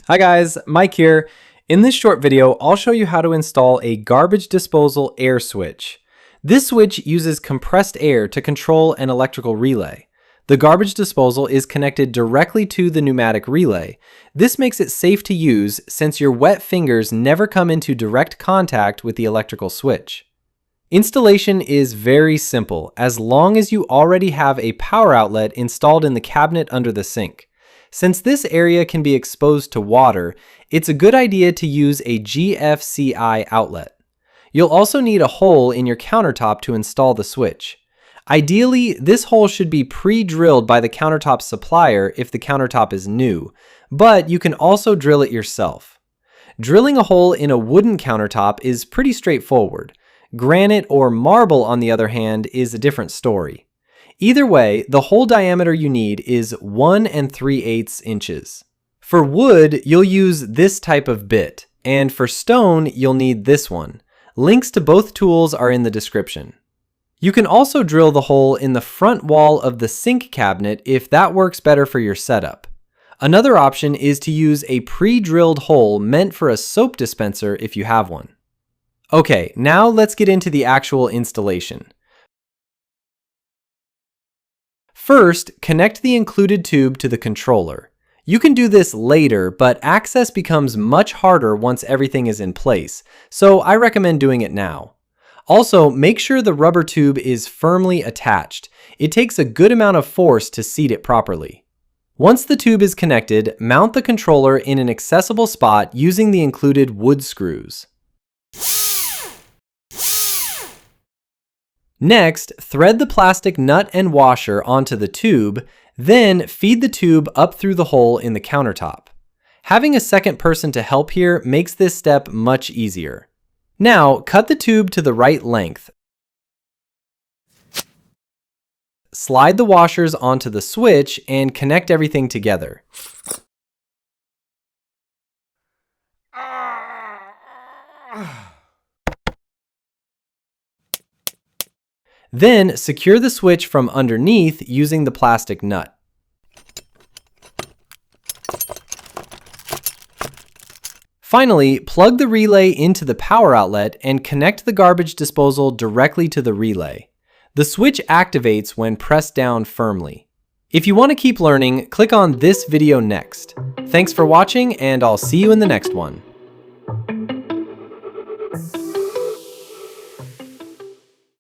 Hi guys, Mike here. In this short video, I'll show you how to install a garbage disposal air switch. This switch uses compressed air to control an electrical relay. The garbage disposal is connected directly to the pneumatic relay. This makes it safe to use since your wet fingers never come into direct contact with the electrical switch. Installation is very simple as long as you already have a power outlet installed in the cabinet under the sink. Since this area can be exposed to water, it's a good idea to use a GFCI outlet. You'll also need a hole in your countertop to install the switch. Ideally, this hole should be pre-drilled by the countertop supplier if the countertop is new, but you can also drill it yourself. Drilling a hole in a wooden countertop is pretty straightforward. Granite or marble, on the other hand, is a different story. Either way, the hole diameter you need is 1 3/8 inches. For wood, you'll use this type of bit, and for stone, you'll need this one. Links to both tools are in the description. You can also drill the hole in the front wall of the sink cabinet if that works better for your setup. Another option is to use a pre-drilled hole meant for a soap dispenser if you have one. Okay, now let's get into the actual installation. First, connect the included tube to the controller. You can do this later, but access becomes much harder once everything is in place, so I recommend doing it now. Also, make sure the rubber tube is firmly attached. It takes a good amount of force to seat it properly. Once the tube is connected, mount the controller in an accessible spot using the included wood screws. Next, thread the plastic nut and washer onto the tube, then feed the tube up through the hole in the countertop. Having a second person to help here makes this step much easier. Now, cut the tube to the right length. Slide the washers onto the switch and connect everything together. Then secure the switch from underneath using the plastic nut. Finally, plug the relay into the power outlet and connect the garbage disposal directly to the relay. The switch activates when pressed down firmly. If you want to keep learning, click on this video next. Thanks for watching, and I'll see you in the next one.